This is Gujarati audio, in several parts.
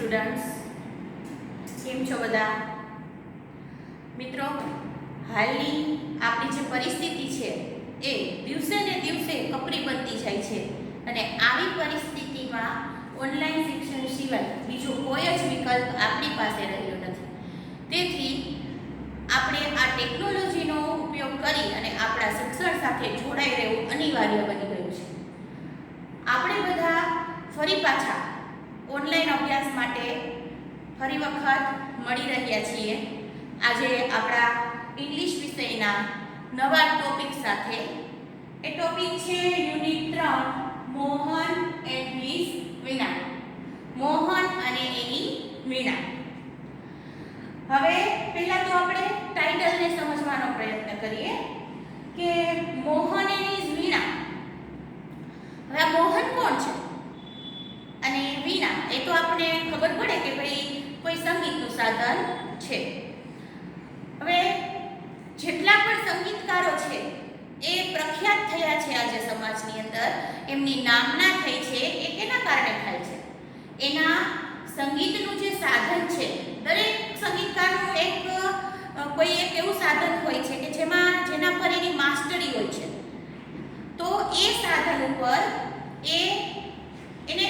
સ્ટુડન્ટ્સ, કેમ છો બધા મિત્રો? હાલની આપણી જે પરિસ્થિતિ છે એ દિવસે ને દિવસે કપરી બનતી જાય છે અને આવી પરિસ્થિતિમાં ઓનલાઈન શિક્ષણ સિવાય બીજો કોઈ જ વિકલ્પ આપણી પાસે રહ્યો નથી. તેથી આપણે આ ટેકનોલોજીનો ઉપયોગ કરી અને આપણા શિક્ષણ સાથે જોડાઈ રહેવું અનિવાર્ય બની ગયું છે. આપણે બધા ફરી પાછા ઓનલાઈન અભ્યાસ માટે ફરી વખત મળી રહ્યા છીએ. આજે આપણા ઇંગ્લિશ વિષયના નવા ટોપિક સાથે. એ ટોપિક છે યુનિટ 3, મોહન એન્ડ હિઝ વીણા. મોહન અને એની વીણા. હવે પહેલા તો આપણે ટાઇટલને સમજવાનો પ્રયત્ન કરીએ કે મોહન એન્ડ હિઝ વીણા. હવે આ મોહન કોણ છે અને વીણા એ તો આપણને ખબર પડે કે ભાઈ કોઈ સંગીતનું સાધન છે. હવે જેટલા પણ સંગીતકારો છે એ પ્રખ્યાત થયા છે આજે સમાજની અંદર, એમની નામના થઈ છે એ કેના કારણે થાય છે? એના સંગીતનું જે સાધન છે, દરેક સંગીતકારનું કોઈ એક એવું સાધન હોય છે કે જેના પર એની માસ્ટરી હોય છે. તો એ સાધન ઉપર એને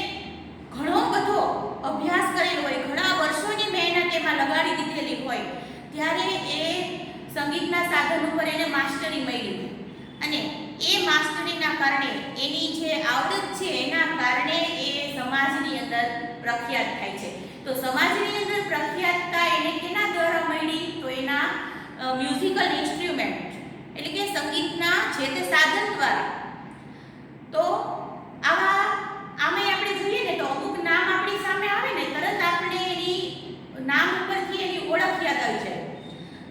ઘણો બધો અભ્યાસ કરેલો હોય, ઘણા વર્ષોની મહેનત એમાં લગાડી દીધેલી હોય, ત્યારે એ સંગીતના સાધન ઉપર એને માસ્ટરી મળી અને એ માસ્ટરીના કારણે એની જે આવડત છે એના કારણે એ સમાજની અંદર પ્રખ્યાત થાય છે. તો સમાજની અંદર પ્રખ્યાતતા એને કેના દ્વારા મળી? તો એના મ્યુઝિકલ ઇન્સ્ટ્રુમેન્ટ એટલે કે સંગીતના જે તે સાધન દ્વારા. તો આમે આપણે જોઈએ ને તો અમુક નામ આપણી સામે આવે ને તરત આપણે એની નામ ઉપરથી એની ઓળખ યાદ આવી જાય.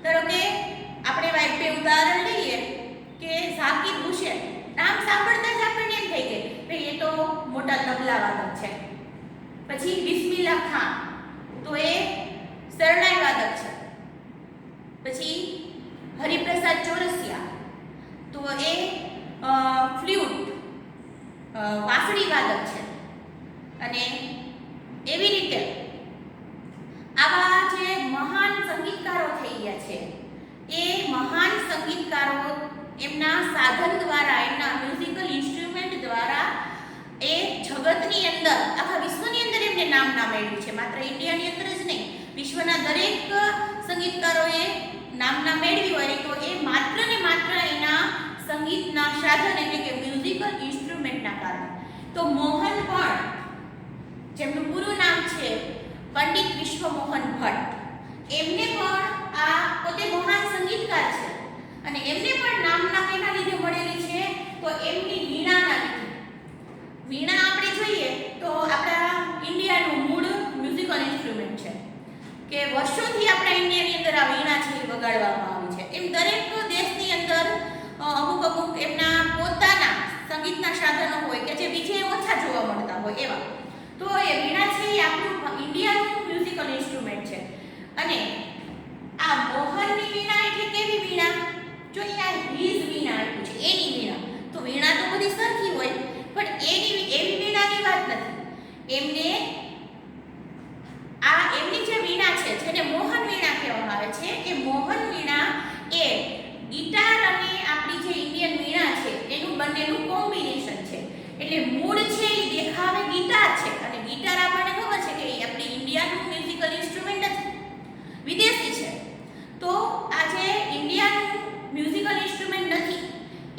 ધારો કે આપણે બે ઉદાહરણ લઈએ કે ઝાકિર હુસેન. નામ સાંભળતા જ આપણને એમ થઈ ગયું ભાઈ એ તો મોટા તબલા વાદક છે. પછી બિસ્મિલ્લાહ ખાન, તો એ શરણાઈ વાદક છે. પછી હરિપ્રસાદ ચોરસિયા, તો એ ફ્લ્યુટ વાંસળી વાદક છે. અને એવી રીતે આવા જે મહાન સંગીતકારો થઈ ગયા છે એ મહાન સંગીતકારો એમના સાધન દ્વારા, એમના મ્યુઝિકલ ઇન્સ્ટ્રુમેન્ટ દ્વારા એ જગતની અંદર, આખા વિશ્વની અંદર એમને નામ મેળવ્યું છે. માત્ર ઇન્ડિયાની અંદર જ નહીં, વિશ્વના દરેક સંગીતકારોએ નામના મેળવી હોય તો એ માત્ર ને માત્ર એના સંગીતના સાધન એટલે કે મ્યુઝિકલ ઇન્સ્ટ્રુમેન્ટના કારણે. તો મોહન પણ, જેમનું પૂરું નામ છે પંડિત વિશ્વમોહન ભટ્ટ, એમને પણ આ પોતે મહાન સંગીતકાર છે અને એમને પણ નામના કેના લીધે મળેલી છે? તો એમની વીણાના લીધે. વીણા આપણે જોઈએ તો આપણા ઇન્ડિયાનું મૂળ મ્યુઝિકલ ઇન્સ્ટ્રુમેન્ટ છે કે વર્ષોથી આપણા ઇન્ડિયાની અંદર આ વીણા છે એ વગાડવામાં આવી છે. એમ દરેક દેશની અંદર અમુક એમના પોતાના સંગીતના સાધનો હોય કે જે બીજે ઓછા જોવા મળતા હોય એવા. તો એ વીણા છે એ આપણું ઇન્ડિયાનું મ્યુઝિકલ ઇન્સ્ટ્રુમેન્ટ છે. અને આ મોહનની વીણા એટલે કેવી વીણા? જો અહીંયા હિઝ વીણા આપ્યું છે, એની વીણા. તો વીણા તો બધી સરખી હોય પણ એવી વીણાની વાત નથી. એમની જે વીણા છે જેને મોહન વીણા કહેવામાં આવે છે, એ મોહન વીણા એ ગિટાર અને આપણી જે ઇન્ડિયન વીણા છે એનું બંનેનું કોમ્બિનેશન છે. એટલે મૂળ છે એ દેખાવે ગિટાર છે અને ગિટાર આપણને ખબર છે કે એ આપણી ઇન્ડિયાનું મ્યુઝિકલ ઇન્સ્ટ્રુમેન્ટ નથી, વિદેશી છે. તો આ જે ઇન્ડિયાનું મ્યુઝિકલ ઇન્સ્ટ્રુમેન્ટ નથી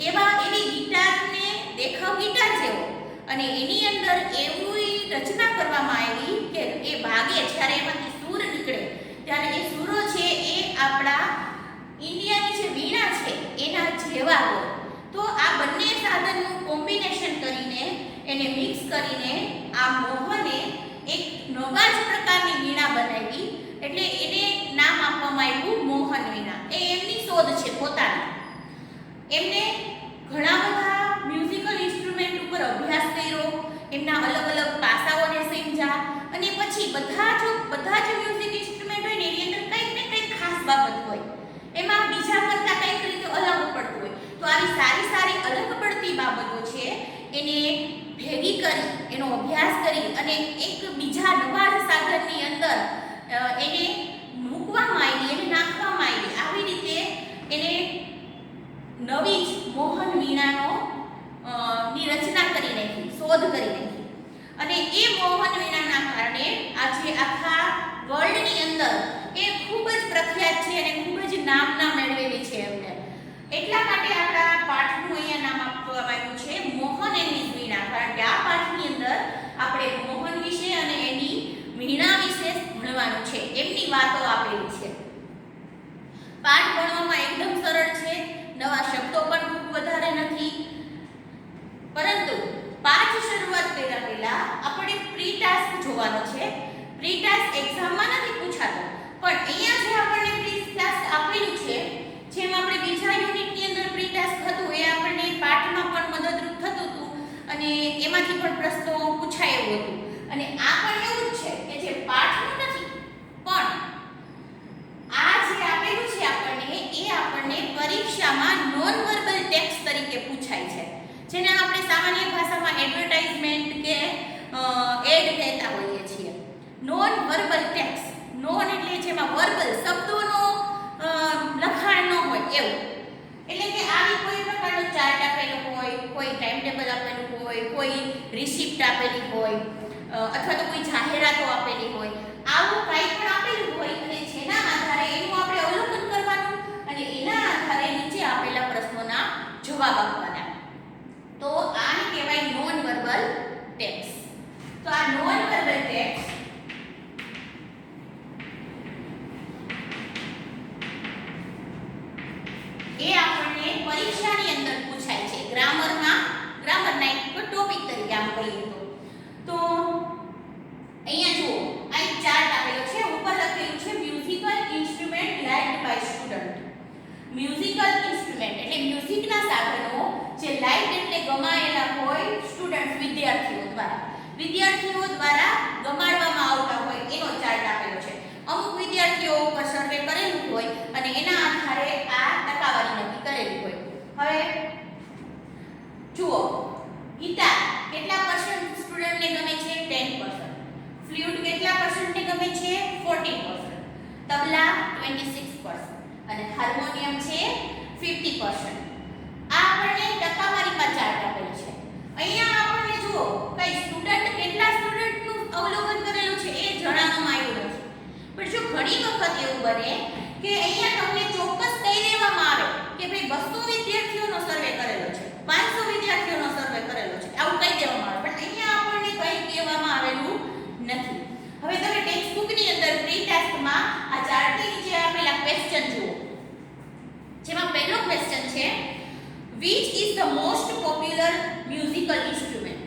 એવી ગિટારને દેખાવ ગિટાર જેવો અને એની અંદર એવી રચના કરવામાં આવી કે એ વાગે જ્યારે એમાંથી સૂર નીકળે ત્યારે એ સૂરો છે એ આપણા ઇન્ડિયાની જે વીણા છે એના જેવા હોય. તો આ બંને સાધનનું કોમ્બિનેશન કરીને એને મિક્સ કરીને આ મોહને એક નવા જ પ્રકારની વીણા બનાવી. એટલે એને નામ આપવામાં આવ્યું મોહન વીણા. એ એમની શોધ છે પોતાની. એમને ઘણા બધા મ્યુઝિકલ ઇન્સ્ટ્રુમેન્ટ ઉપર અભ્યાસ કર્યો, એમના અલગ અલગ પાસાઓને સમજ્યા અને પછી બધા જ મ્યુઝિક ઇન્સ્ટ્રુમેન્ટ હોય ને એની અંદર કંઈક ને કંઈક ખાસ બાબત હોય, એમાં બીજા કરતાં કંઈક રીતે અલગ પડતું હોય. તો આવી સારી અલગ પડતી બાબતો છે એને ભેગી કરી એનો અભ્યાસ કરી અને એક બીજા નવા સાધનની અંદર એને મૂકવામાં આવી, એને નાખવામાં આવી. આવી રીતે એને નવી જ મોહન વીણાનો ની રચના કરી નાખી, શોધ કરી નાખી. અને એ મોહન વીણાના કારણે આજે આખા વર્લ્ડની અંદર એ ખૂબ જ પ્રખ્યાત છે અને ખૂબ જ નામના મેળવેલી છે એમને. એટલા માટે આપણા પાઠનું અહીંયા નામ આપવામાં આવ્યું છે મોહન એની વીણા. કારણ કે આ પાઠની અંદર આપણે મોહન વિશે અને એની વીણા વિશે ભણવાનું છે, એમની વાતો આપેલી છે. પાઠ ભણવામાં એકદમ સરળ છે, નવા શબ્દો પણ ખૂબ વધારે નથી. પરંતુ પાઠ શરૂઆત કર્યા પહેલા આપણે પ્રી ટાસ્ક જોવાનો છે. પ્રી ટાસ્ક એક્ઝામમાં નથી પૂછાતો, પણ અહીંયા જે આપણને પ્રી ટાસ્ક આપેલું છે, જેમ આપણે બીજા યુનિટની અંદર પ્રી ટાસ્ક હતું એ આપણને પાઠમાં પણ મદદરૂપ થતું હતું અને એમાંથી પણ પ્રશ્નો પૂછાય એવું હતું. અને આ પણ એવું જ છે કે જે પાઠનું નથી, પણ આ જે આપેલું છે આપણને પરીક્ષામાં નોન વર્બલ ટેક્સ્ટ તરીકે પૂછાય છે, જેને આપણે સામાન્ય ભાષામાં એડવર્ટાઇઝમેન્ટ કે એડ કહેતા હોઈએ છીએ. નોન વર્બલ ટેક્સ્ટ, નોન એટલે જેમાં વર્બલ શબ્દોનો લખાણ ન હોય એવું. એટલે કે આવી કોઈ પ્રકારનો ચાર્ટ આપેલો હોય, કોઈ ટાઈમ ટેબલ આપેલું હોય, કોઈ રિસિપ્ટ આપેલી હોય, અથવા તો કોઈ જાહેરાતો આપેલી હોય, આવું કંઈ પણ આપેલું હોય અને જેના આધારે એનું આપણે અવલોકન કરવાનું અને એના આધારે નીચે આપેલા પ્રશ્નોના જવાબ આપવાના. તો આને કહેવાય નોન વર્બલ ટેક્સ્ટ. તો આ નોન વર્બલ ટેક્સ્ટ એ આપણને પરીક્ષાની અંદર પૂછાય છે. ગ્રામરના એક ટોપિક તરીકે આમ કહીએ તો અહીંયા જુઓ, આ એક ચાર્ટ આપેલો છે, ઉપર લખેલું છે musical instrument liked by student. Musical instrument એટલે મ્યુઝિકના સાધનો જે લાઇક્ડ એટલે ગમાયેલા હોય સ્ટુડન્ટ વિદ્યાર્થીઓ દ્વારા ગમાડવામાં આવતા હોય એનો ચાર્ટ આપેલો છે. અમુક વિદ્યાર્થીઓ ઉપર સર્વે કરેલું હોય અને એના આધારે આ ટકાવારી નક્કી કરેલી હોય. હવે જુઓ, ગિટાર કેટલા પર્સન્ટ સ્ટુડન્ટને ગમે છે? 10%. ફ્લ્યુટ કેટલા પર્સન્ટને ગમે છે? 14%. તબલા 26% અને હાર્મોનિયમ છે 50%. આ આપણને ટકાવારીમાં ચાર્ટ આપેલ છે. અહીંયા આપણને જુઓ કઈ સ્ટુડન્ટ કેટલા સ્ટુડન્ટનું અવલોકન કરેલું છે એ જણાવવામાં આવ્યું નથી. પણ જો ઘણી વખત એવું બને કે અહીંયા તમને ચોક્કસ કહી દેવામાં આવે કે ભાઈ 200 વિદ્યાર્થીઓનો સર્વે કરેલો છે, 500 વિદ્યાર્થીઓનો સર્વે કરેલો છે, આવું કહી દેવામાં આવે. પણ અહીંયા આપણને કંઈ કહેવામાં આવેલું નથી. હવે તમે ટેક્સ્ટ બુકની અંદર પ્રી ટાસ્કમાં આ ચાર્ટની નીચે આપેલા ક્વેશ્ચન જુઓ, જેમાં પહેલો ક્વેશ્ચન છે which is the most popular musical instrument.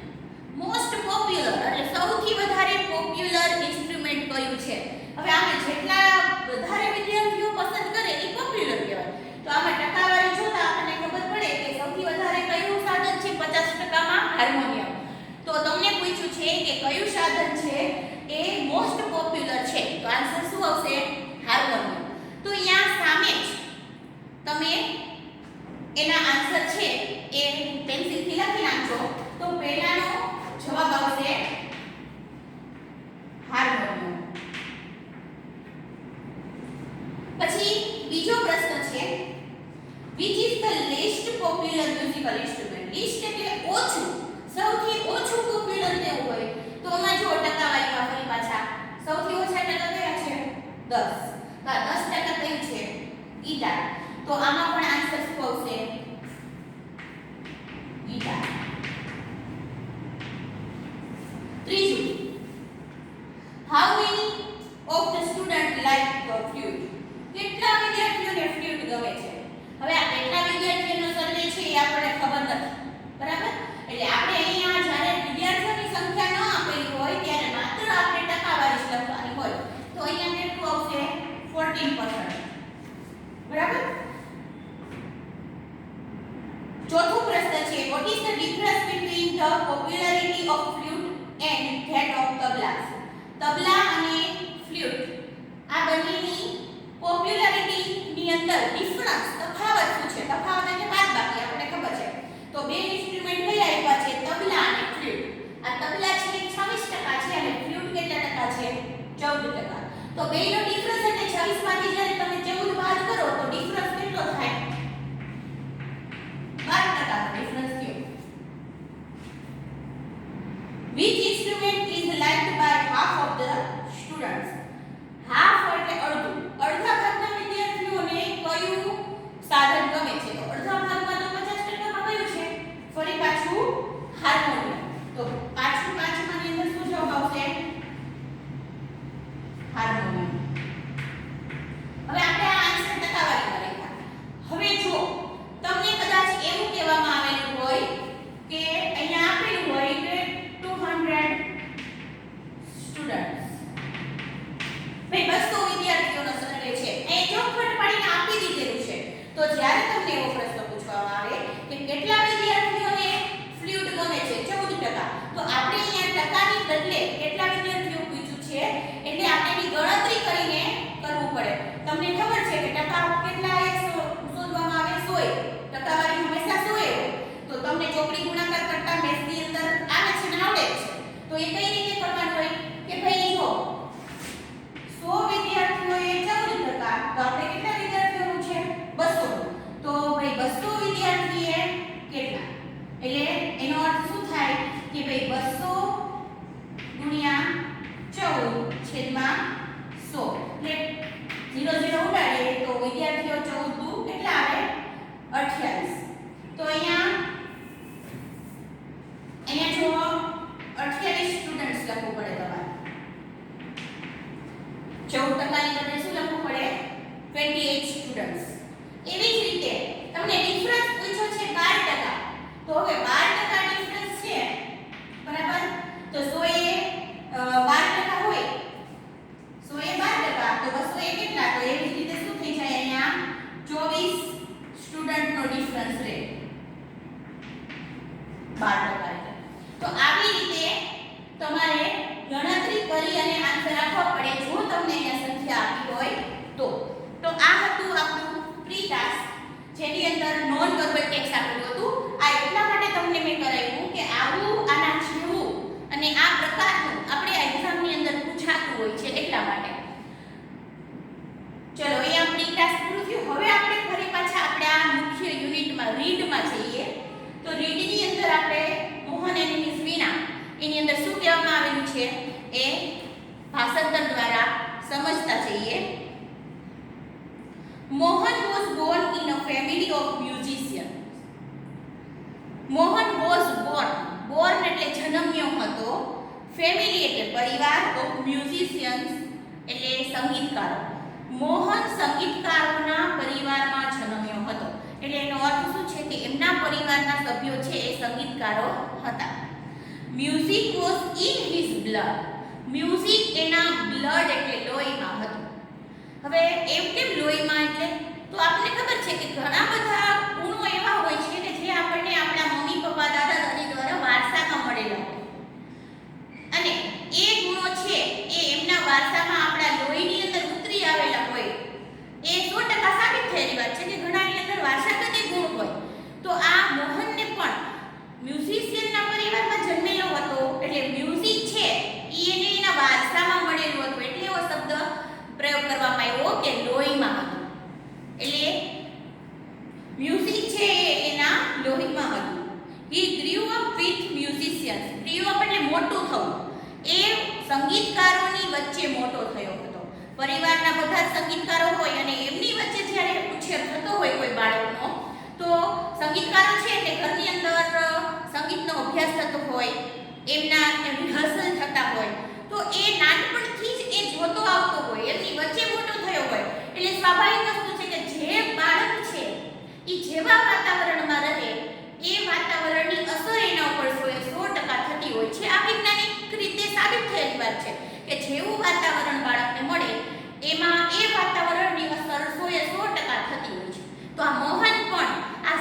Most popular એટલે સૌથી વધારે પોપ્યુલર ઇન્સ્ટ્રુમેન્ટ કયું છે? હવે આમાં જેટલા વધારે વિદ્યાર્થીઓ પસંદ કરે એ પોપ્યુલર કહેવાય. તો આમાં ટકાવારી જોતા આપણને ખબર પડે કે સૌથી વધારે કયું સાધન છે? 50%માં હાર્મોનિયમ. તો તમને પૂછ્યું છે કે કયું સાધન છે એ મોસ્ટ પોપ્યુલર છે, તો આન્સર શું આવશે? હાર્મોનિયમ. તો અહીંયા સામે જ તમે એના આન્સર છે એ પેન્સિલથી લખી નાખજો. તો પહેલાનો જવાબ આવશે હાર્મોનિયમ. પછી બીજો પ્રશ્ન છે which is the least popular musical instrument. least એટલે ઓછું, સૌથી ઓછું પોપ્યુલર કેવું હોય? તો આમાં જો ટકાવારીમાં ફરી પાછા સૌથી ઓછા ટકા કયા છે? 10. તો 10% કયું છે? ગિટાર. તો આમાં પણ આન્સર શું આવશે? ગિટાર. ત્રીજું, how many of the student like the flute. કેટલા વિદ્યાર્થીઓને ફ્લ્યુટ ગમે છે? હવે આ કેટલા વિદ્યાર્થીઓનો સર્વે છે એ આપણને ખબર નથી, બરાબર? એટલે આપણે અહીંયા જ્યારે વિદ્યાર્થીઓની સંખ્યા ન આપેલી હોય ત્યારે માત્ર આપણે ટકાવારી જ લખવાની હોય. તો અહીંયા કેટલું આવશે? 14%, બરાબર? ચોથો પ્રશ્ન છે what is the difference between the popularity of flute and that of tablas. તબલા અને ફ્લ્યુટ આ બંનેની પોપ્યુલારિટી ની અંદર ડિફરન્સ તફાવત શું છે? તફાવત એટલે બાદબાકી આપણને ખબર છે. તો બે ઇન્સ્ટ્રુમેન્ટ કયા આવ્યા છે? તબલા અને ફ્લ્યુટ. આ તબલા તો બેયનો ડિફરન્સ એટલે 26 માંથી જ્યારે તમે 14 બાદ કરો તો ડિફરન્સ કેટલો થાય? 12% ડિફરન્સ થયો. Which instrument is liked by half of the students? Half એટલે અડધું. અડધા ભાગના વિદ્યાર્થીઓને કયું સાધન ગમે છે? તો અડધા ભાગમાં તો 50% માં કયું છે? ફરી પાછું હાર્મોનિયમ. તો પાછું પાંચમાની અંદર શું જવાબ આવશે? હાર્મોનિયમ. હવે આપણે આ આન્સર ટકાવારીમાં લખ્યા. હવે જો તમને કદાચ એવું કહેવામાં આવેલું હોય કે અહીંયા આપેલું હોય કે 200 સ્ટુડન્ટ્સ, ભાઈ 200 વિદ્યાર્થીઓનો સર્વે છે, એ ચોખવટ પાડીને આપી દીધેલું છે. તો જ્યારે તમને એવો પ્રશ્ન પૂછવામાં આવે કે કેટલા વિદ્યાર્થીઓને ફ્લૂટ ગમે છે? 14%. તો આપણે અહીંયા ટકાની બદલે કેટલા વિદ્યાર્થીઓ પૂછ્યું છે એટલે આપણે એની ગણતરી કરીને કરવું પડે. તમને ખબર છે કે ટકા કેટલા શોધવામાં આવે? 100. ટકાવારી હંમેશા 100 હોય. તો તમને ચોકડી ગુણાકાર કરતા મેથ્સની અંદર આવે છે ને આવડે છે. તો એ કઈ રીતે કરવાનું હોય કે ભાઈ જો 100 વિદ્યાર્થીઓએ 14%, તો આપણે કેટલા વિદ્યાર્થીઓનું છે? 200. તો ભાઈ 200 વિદ્યાર્થીએ કેટલા? એટલે એનો અર્થ શું થાય કે ભાઈ 200 ગુણ્યા 14 છેદમાં 100. એટલે 0 0 ઉડાડીએ તો વિદ્યાર્થીઓ 14 દુ કેટલા આવે? 28. તો અહીંયા જો 28 સ્ટુડન્ટ્સ લખવું પડે તમારે. 14% ની બદલે શું લખવું પડે? 28 સ્ટુડન્ટ્સ. એવી જ રીતે તમને ડિફરન્સ પૂછ્યો છે 12%. તો હવે 12% ડિફરન્સ છે, બરાબર? તો 100 એ 12% હોય, 100 એ 12%, તો 200 એ કેટલા? તો એવી જ રીતે શું થઈ જાય? અહીંયા 24 સ્ટુડન્ટનો ડિફરન્સ રહે 12%. તો આવી રીતે તમારે ગણતરી કરી અને આન્સર આપવા પડે જો તમને અહીંયા સંખ્યા આપી હોય તો. તો આ હતું આપણું પ્રી ટાસ્ક, જેની અંદર નોન વર્બલ ટેક્સ્ટ આપેલું હતું. આ એટલા માટે તમને મેં કરાવ્યું કે આવું આના જેવું અને આ પ્રકારનું આપણે એક્ઝામની અંદર પૂછાતું હોય છે એટલા માટે. ચલો અહીંયા પ્રી ટાસ્ક પૂરું થયું. હવે આપણે ફરી પાછા આપણે આ મુખ્ય યુનિટમાં રીડમાં જઈએ. તો રીડની અંદર આપણે મોહન અને મિસ વીણા એની અંદર શું કહેવામાં આવેલું છે એ ભાષાંતર દ્વારા સમજતા જઈએ. Mohan was born in a family of musicians. Mohan was born એટલે જન્મ્યો હતો, family એટલે પરિવાર, of musicians એટલે સંગીતકારો. મોહન સંગીતકારોના પરિવારમાં જન્મ્યો હતો. એટલે એનો અર્થ શું છે કે એમના પરિવારના સભ્યો છે એ સંગીતકારો હતા. Music was in his blood. Music એના blood એટલે લોહીમાં હતું. હવે એમ કેમ લોહીમાં? એટલે તો આપણને ખબર છે કે ઘણા બધા ગુણો એવા હોય છે કે જે આપણને આપણા મમ્મી પપ્પા દાદા દાદી દ્વારા વારસામાં મળેલા હોય અને એ ગુણો છે એ એમના વારસામાં આપણા લોહીની અંદર ઉતરી આવેલા હોય. એ 100% સાબિત થયેલી વાત છે કે ઘણાની અંદર વારસાગત ગુણ હોય. તો આ મોહનને પણ મ્યુઝિશિયનના પરિવારમાં જન્મેલો હતો એટલે મ્યુઝિક છે એને એના વારસામાં મળેલું હતું. એટલે એવો શબ્દ પ્રયોગ કરવામાં આવ્યો કે લોહીમાં હતું. એટલે મ્યુઝિક છે એના લોહીમાં હતું. He grew up with musicians. Grew up એટલે મોટું થવું. એ સંગીતકારોની વચ્ચે મોટો થયો હતો. પરિવારના બધા સંગીતકારો હોય અને એમની વચ્ચે જ્યારે ઉછેર થતો હોય કોઈ બાળકનો, તો સંગીતકારો છે એટલે ઘરની અંદર સંગીતનો અભ્યાસ થતો હોય, એમના રિહર્સલ થતા હોય, તો એ નાનપણથી જ એ જોતો આવતો હોય, એમની વચ્ચે મોટો થયો હોય. એટલે સ્વાભાવિક વસ્તુ છે કે જે બાળક છે એ જેવા વાતાવરણમાં રહે એ વાતાવરણની અસર એના ઉપર 100% થતી હોય છે. આ વૈજ્ઞાનિક રીતે સાબિત થયેલી વાત છે કે જેવું વાતાવરણ બાળકને મળે એમાં એ વાતાવરણની અસર 100% થતી હોય છે. તો આ મોહન પણ આ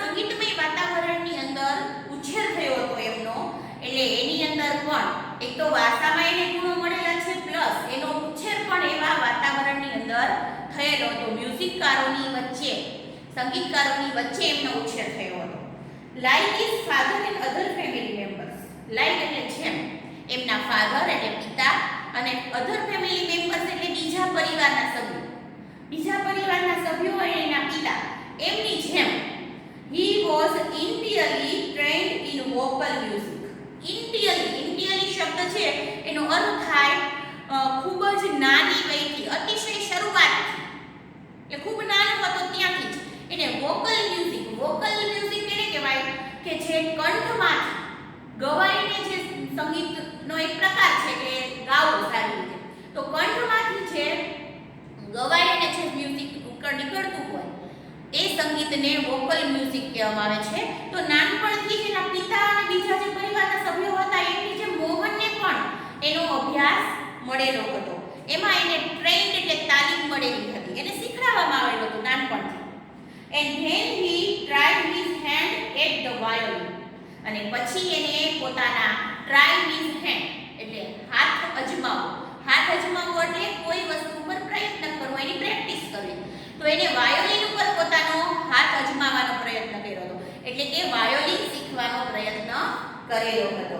સંગીતમય વાતાવરણની અંદર ઉછેર થયો હતો એમનો. એટલે એની અંદર પણ એક તો વારસામાં એને ગુણો મળેલા છે, પ્લસ એનો ઉછેર પણ એવા વાતાવરણની અંદર થયેલો હતો. મ્યુઝિકકારોની વચ્ચે, સંગીતકારોની વચ્ચે એમનો ઉછેર થયો હતો. Like his father and other family members. Like એટલે જેમ એમના ફાધર એટલે પિતા અને અધર ફેમિલી મેમ્બર્સ એટલે બીજા પરિવારના સભ્યો. બીજા પરિવારના સભ્યો અને એના પિતા એમની જેમ he was entirely trained in vocal music. entirely શબ્દ છે એનો અર્થ થાય ખૂબ જ નાની વયથી, અતિશય શરૂઆતથી, એટલે ખૂબ નાનો હતો ત્યાંથી જ એને વોકલ મ્યુઝિક એને કહેવાય કે જે કંઠમાંથી ગવાઈને જે સંગીતનો એક પ્રકાર છે કે ગાવું સારી રીતે, તો કંઠમાંથી જે ગવાઈને જે મ્યુઝિક નીકળતું હોય એ સંગીતને વોકલ મ્યુઝિક કહેવામાં આવે છે. તો નાનપણથી જ એના પિતા અને બીજા જે પરિવારના સભ્યો હતા એમની જે મોહનને પણ એનો અભ્યાસ મળેલો હતો. એમાં એને ટ્રેન્ડ એટલે તાલીમ મળેલી હતી, એને શીખવાડવામાં આવેલું હતું નાનપણથી. and then he tried his hand at the violin. અને પછી એને પોતાના try his hand એટલે હાથ અજમાવવો એટલે કોઈ વસ્તુ પર પ્રયત્ન કરવો, એની પ્રેક્ટિસ કરવી. તો એને વાયોલિન ઉપર પોતાનો હાથ અજમાવવાનો પ્રયત્ન કર્યો હતો, એટલે કે વાયોલિન શીખવાનો પ્રયત્ન કરેલો હતો.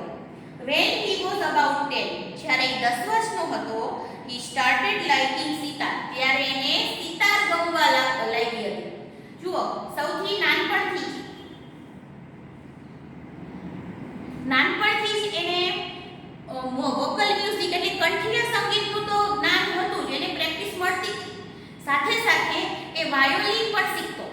when he was about 10, જ્યારે 10 વર્ષનો હતો, he started liking sitar. ત્યારે એને સિતાર ગમવા લાગી હતી. જુઓ, સૌથી નાનપણથી જ એને વોકલ મ્યુઝિક એટલે કંઠીય સંગીતનું તો જ્ઞાન હતું જ, એને પ્રેક્ટિસ મળતી હતી. સાથે સાથે એ વાયોલિન પણ શીખતો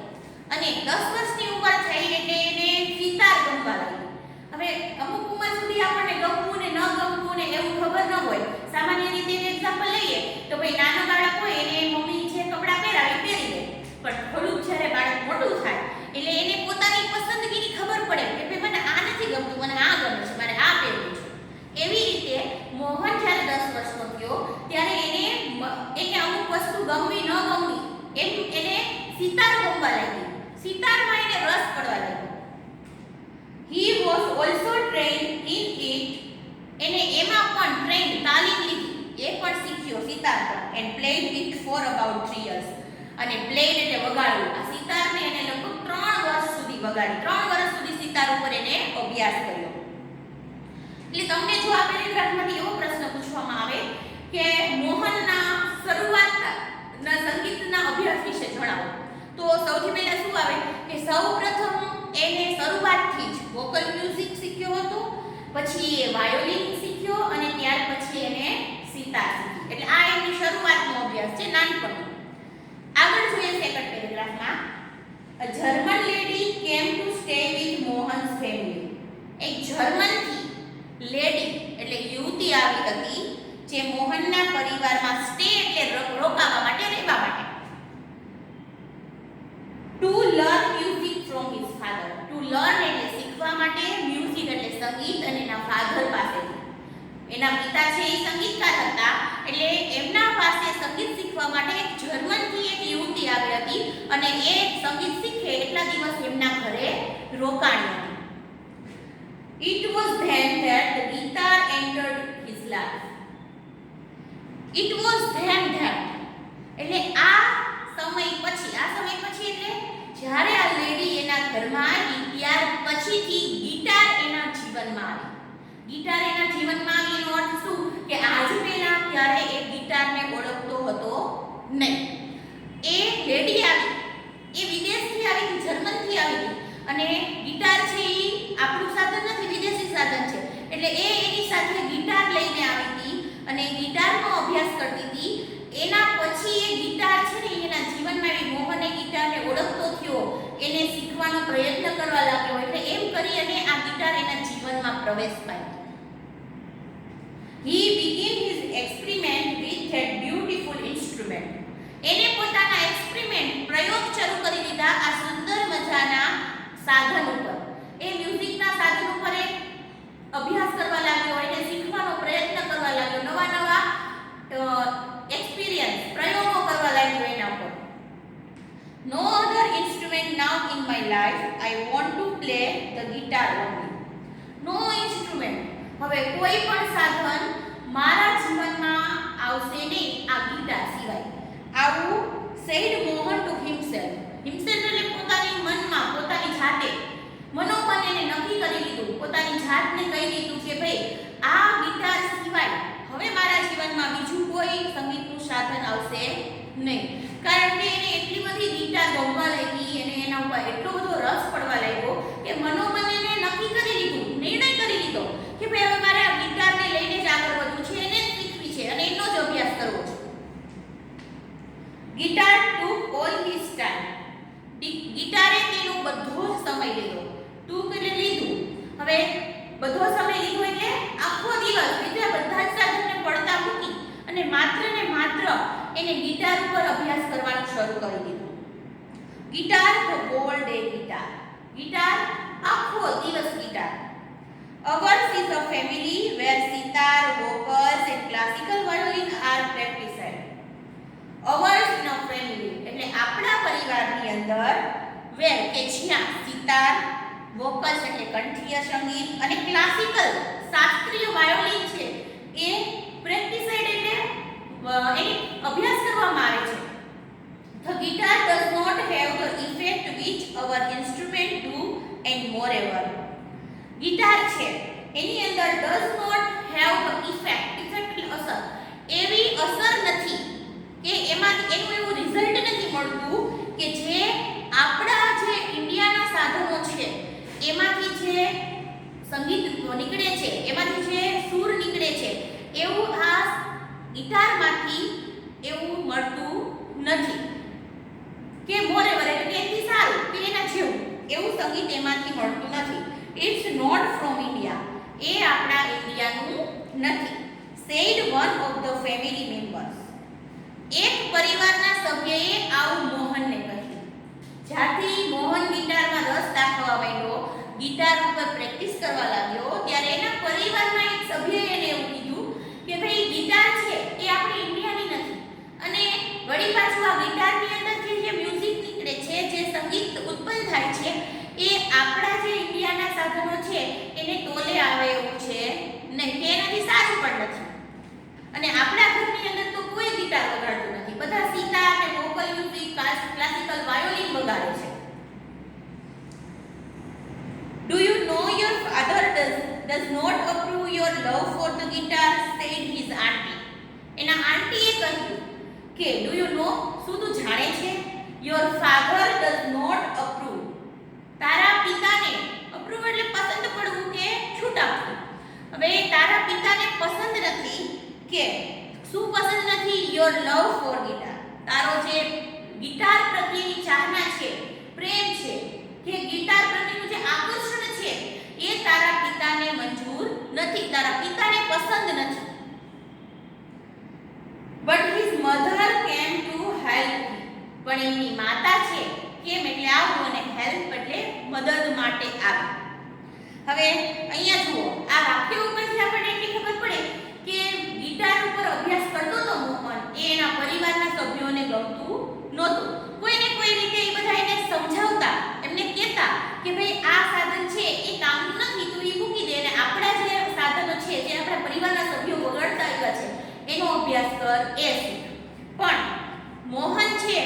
અને 10 વર્ષની ઉંમર થઈ એટલે એને સિતાર ગમવા લાગી. હવે અમુક ઉંમર સુધી આપણને ગમવું ને ન ગમવું ને એવું ખબર ન હોય. સામાન્ય રીતે એક્ઝામ્પલ લઈએ તો ભાઈ નાનો બાળક હોય એને મમ્મી જે કપડાં પહેરાવે પહેરી લે, પણ થોડુંક જ્યારે બાળક મોટું થાય એટલે એને પોતાની પસંદગીની ખબર પડે કે ભાઈ મને આ નથી ગમતું, મને આ ગમે છે, મારે આ પહેરવું છે. એવી રીતે મોહન જ્યારે 10 વર્ષનો થયો ત્યારે એને અમુક વસ્તુ ગમવી ન ગમવી એમ એને સિતાર ગમવા લાગી. સિતારમાં એને રસ પડવા લાગ્યો. he was also trained in it. એને એમાં પણ તાલીમ લીધી, એ પણ શીખ્યો સિતાર પર. and played it for about 3 years. અને પ્લેડ એટલે વગાડવું. આ સિતારને એને લગભગ 3 વર્ષ સુધી વગાડી. 3 વર્ષ સુધી સિતાર ઉપર એને અભ્યાસ કર્યો. એટલે તમને જો આ પેરેગ્રાફમાંથી એવો પ્રશ્ન પૂછવામાં આવે કે મોહનના શરૂઆતના સંગીતના અભ્યાસ વિશે જણાવો, તો સૌથી પહેલા શું આવે કે સૌપ્રથમ એને શરૂઆતથી જ વોકલ મ્યુઝિક શીખ્યો હતો, પછી એ વાયોલિન શીખ્યો અને ત્યાર પછી એને સિતાર શીખી. એટલે આ એની શરૂઆતનો અભ્યાસ છે નાનપણનો. આગળ જોઈએ second પેરેગ્રાફમાં. A German lady came to stay with Mohan's family. એક જર્મનથી લેડી એટલે યુવતી આવી હતી જે મોહનના પરિવારમાં સ્ટે એટલે રોકાવા માટે, રહેવા માટે. To learn music from his father. To learn એટલે શીખવા માટે, મ્યુઝિક એટલે સંગીત અને એના ફાધર પાસેથી. એના પિતા છે એ સંગીતકાર હતા એટલે એમના પાસે સંગીત શીખવા માટે એક જર્મનથી એક યુવતી આવી હતી અને એ સંગીત શીખે એટલા દિવસ એમના ઘરે રોકાણી હતી. It was then that the guitar entered his life. It was then that એટલે આ સમય પછી એટલે જ્યારે આ લેડી એના ઘરમાં આવી ત્યાર પછીથી ગિટાર એના જીવનમાં આવી. ગિટાર એના જીવનમાં આવી એનો અર્થ શું કે આજ પહેલા ત્યારે એ ગિટારને ઓળખતો હતો નહીં. એ લેડી આવી, એ વિદેશથી આવી હતી, જર્મનથી આવી હતી અને ગિટાર છે એ આપણું સાધન નથી, વિદેશી સાધન છે. એટલે એ એની સાથે ગિટાર લઈને આવી હતી અને ગિટારનો અભ્યાસ કરતી હતી. એના પછી એ ગિટાર છે ને એના જીવનમાં આવી. મોહન એ ગિટારને ઓળખતો થયો, એને શીખવાનો પ્રયત્ન કરવા લાગ્યો. એટલે એમ કરી અને આ ગિટાર એના જીવનમાં પ્રવેશ પામ્યો. He began his experiment with that beautiful instrument. એને પોતાના એક્સપેરિમેન્ટ પ્રયોગ શરૂ કરી દીધા આ સુંદર મજાના સાધન ઉપર. એ મ્યુઝિકના સાધન ઉપર એ અભ્યાસ કરવા લાગ્યો, એને શીખવાનો પ્રયત્ન કરવા લાગ્યો, નવા એક્સપિરિયન્સ પ્રયોગો કરવા લાગ્યો એના ઉપર. No other instrument now in my life. I want to play the guitar only. No instrument. હવે કોઈ પણ સાધન મારા જીવનમાં આવશે નહીં આ ગિટાર સિવાય. આવું said Mohan to himself. himself એટલે પોતાની મનમાં, પોતાની જાતે મનોમન એને નક્કી કરી લીધું, પોતાની જાતને કહી દીધું કે ભાઈ આ ગિટાર સિવાય હવે મારા જીવનમાં જીવનમાં બીજું કોઈ સંગીતનું સાધન આવશે નહીં, કારણ કે એને એટલી બધી ગીટાર ગમવા લાગી, એને એના ઉપર એટલો બધો રસ પડવા લાગ્યો કે મનોમન એને નક્કી કરી લીધું, નિર્ણય કરી લીધો કે ભાઈ હવે મારે આ ગીટારને લઈને જ આગળ વધવું છે, એને જ શીખવી છે અને એનો જ અભ્યાસ કરવો છે. Guitar took all his time. ગિટારે તેનો બધો જ સમય લીધો. took એટલે લીધું. હવે બધો સમય લીધો એટલે આખો દિવસ બીજા બધા જ સાધનને પડતા મૂકી અને માત્ર ને માત્ર એને ગિટાર ઉપર અભ્યાસ કરવાનું શરૂ કરી દીધું. Guitar the whole day guitar. Guitar આખો દિવસ guitar. Ours is a family where sitar, vocals and classical violin are practiced. Ours in a family એટલે આપણા પરિવારની અંદર where કે જ્યાં સિતાર, વોકલ્સ એટલે કંઠીય સંગીત અને ક્લાસિકલ શાસ્ત્રીય વાયોલિન છે એ પ્રેક્ટિસડ એટલે એની અભ્યાસ કરવામાં આવે છે. The guitar does not have the effect which our instrument do and moreover. Guitar છે એની અંદર does not have the effect એટલે અસર, એવી અસર નથી કે એમાં એનું એવું રિઝલ્ટ નથી મળતું કે જે આપણા જે ઇન્ડિયાના સાધનો છે એમાંથી જે સંગીત નીકળે છે, એમાંથી જે સૂર નીકળે છે એવું આ ગિટારમાંથી એવું મળતું નથી કે મોરેવર એટલે એથી સારું કે એના જેવું એવું સંગીત એમાંથી મળતું નથી. ઇટ્સ નોટ ફ્રોમ ઇન્ડિયા, એ આપણા ઇન્ડિયાનું નથી. Said one of the family members. એક પરિવારના સભ્યએ આવું મોહનને કહ્યું. જ્યારથી મોહન ગિટારમાં રસ દાખવવા માંડ્યો, ગિટાર ઉપર પ્રેક્ટિસ કરવા લાગ્યો, ત્યારે એના પરિવારના એક સભ્યએ એને એવું કીધું કે ભાઈ ગિટાર છે એ આપણી ઇન્ડિયાની નથી અને વળી પાછું આ ગિટારની અંદરથી જે મ્યુઝિક નીકળે છે, જે સંગીત ઉત્પન્ન થાય છે એ આપણા જે ઇન્ડિયાના સાધનો છે એને તોલે આવે એવું છે નહીં, કે એનાથી સારું પણ નથી. અને આપણા ઘરની અંદર તો કોઈ ગિટાર વગાડતું નથી, બધા સિતાર અને વોકલ મ્યુઝિક, ક્લાસિકલ વાયોલિન વગાડે છે. Do you know your father does not approve your love for the guitar, said his auntie. એના આંટીએ કહ્યું કે do you know, શું તું જાણે છે, your father does not approve. તારા પિતાને approve એટલે પસંદ પડવું કે છૂટ આપવું. હવે તારા પિતાને પસંદ નથી કે શું પસંદ નથી, your love for guitar. તારો જે ગિટાર પ્રત્યેની ચાહના છે, પ્રેમ છે, કે ગિટાર પ્રત્યેનું જે આકર્ષણ છે એ તારા પિતાને મંજૂર નથી, તારા પિતાને પસંદ નથી. But his mother came to help him. પણ એમની માતા છે કેમ એટલે આવું અને હેલ્પ એટલે મદદ માટે આવી. હવે અહીંયા જુઓ, આ વાક્ય ઉપરથી આપણને એટલી ખબર પડે કે ગિટાર ઉપર અભ્યાસ કરતો તો મોહન, એ એના પરિવારના સભ્યોને ગમતું નહોતું. કોઈને કોઈ રીતે એ બધા એને સમજાવતા, એમને કહેતા કે ભાઈ આ સાધન છે એ કામનું નથી, તું એ મૂકી દે અને આપણા જે સાધનો છે જે આપણા પરિવારના સભ્યો વગાડતા આવ્યા છે એનો અભ્યાસ કર, એ શીખ. પણ મોહન છે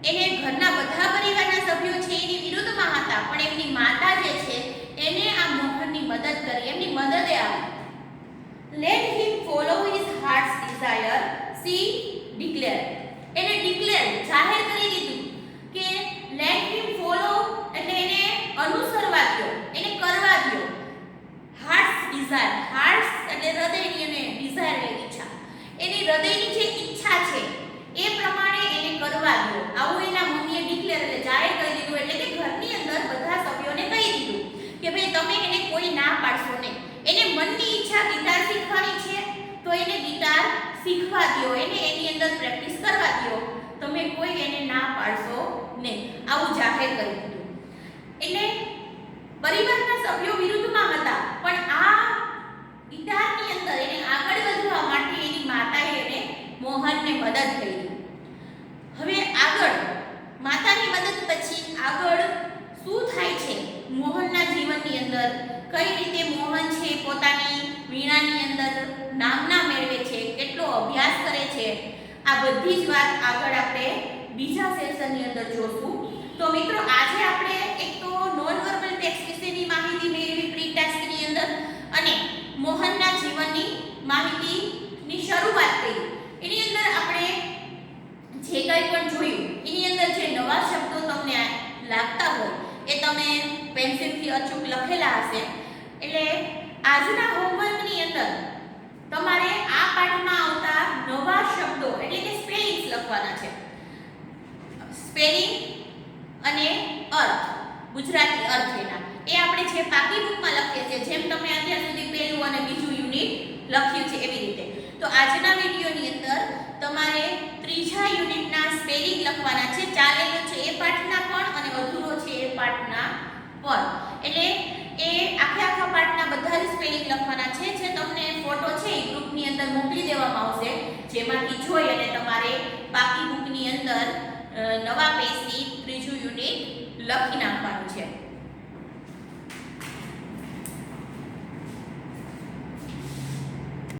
એને ઘરના બધા પરિવારના સભ્યો છે એની વિરુદ્ધમાં હતા, પણ એમની માતા જે છે એને આ મોહનની મદદ કરી, એમની મદદે આવી. Let him follow his heart's desire, she declared. એને ડિક્લેર જાહેર કરી દીધું કે let him follow એટલે એને અનુસરવા દો, એને કરવા દો. heart's desire, heart's એટલે હૃદયની અને desire એટલે ઈચ્છા, એની હૃદયની જે ઈચ્છા છે એ પ્રમાણે એને કરવા દો. આવું એના મમ્મીએ ડિક્લેર એટલે જાહેર કરી દીધું, એટલે કે ઘરની અંદર બધા સભ્યોને કહી દીધું કે ભાઈ તમે એને કોઈ ના પાડશો નહીં. એને મનની ઈચ્છા ગિટાર શીખવાની છે તો એને ગિટાર શીખવા દો, એને એની અંદર પ્રેક્ટિસ કરવા દો, તમે કોઈ એને ના પાડશો નહીં. આવું જાહેર કરી દીધું. એટલે પરિવારના સભ્યો વિરુદ્ધમાં હતા, પણ આ ગિટારની અંદર એને આગળ વધવા માટે એની માતાએ એને મોહનને મદદ કરી. હવે આગળ માતાની મદદ પછી આગળ શું થાય છે મોહનના જીવનની અંદર, કઈ રીતે મોહન છે પોતાની વીણાની અંદર નામના મેળવે છે, કેટલો અભ્યાસ કરે છે, આ બધી જ વાત આગળ આપણે બીજા સેશનની અંદર જોશું. તો મિત્રો આજે આપણે એક તો નોન વર્બલ ટેક્સ્ટ વિશેની માહિતી મેળવી પ્રી ટેક્સ્ટની અંદર અને મોહનના જીવનની માહિતીની શરૂઆત અચૂક લખેલા હશે. એટલે આજના હોમવર્કની અંદર તમારે આ પાઠમાં આવતા નવા શબ્દો એટલે કે સ્પેલિંગ્સ લખવાના છે. સ્પેલિંગ અને અર્થ, ગુજરાતી અર્થ એના એ આપણે જે પાકી બુકમાં લખીએ છીએ, જેમ તમે અત્યાર સુધી પહેલું અને બીજું યુનિટ લખ્યું છે એવી રીતે. તો આજના વિડીયોની અંદર તમારે ત્રીજા યુનિટના સ્પેલિંગ લખવાના છે. ચાલેલો છે એ પાઠના પણ અને અધૂરો છે એ પાઠના પણ. એટલે એ આખા પાઠના બધા જ સ્પેલિંગ લખવાના છે. જે તમને ફોટો છે એ ગ્રુપની અંદર મોકલી દેવામાં આવશે, જેમાંથી જોઈ અને તમારે પાકી બુકની અંદર નવા પેજથી ત્રીજું યુનિટ લખી નાખવાનું છે.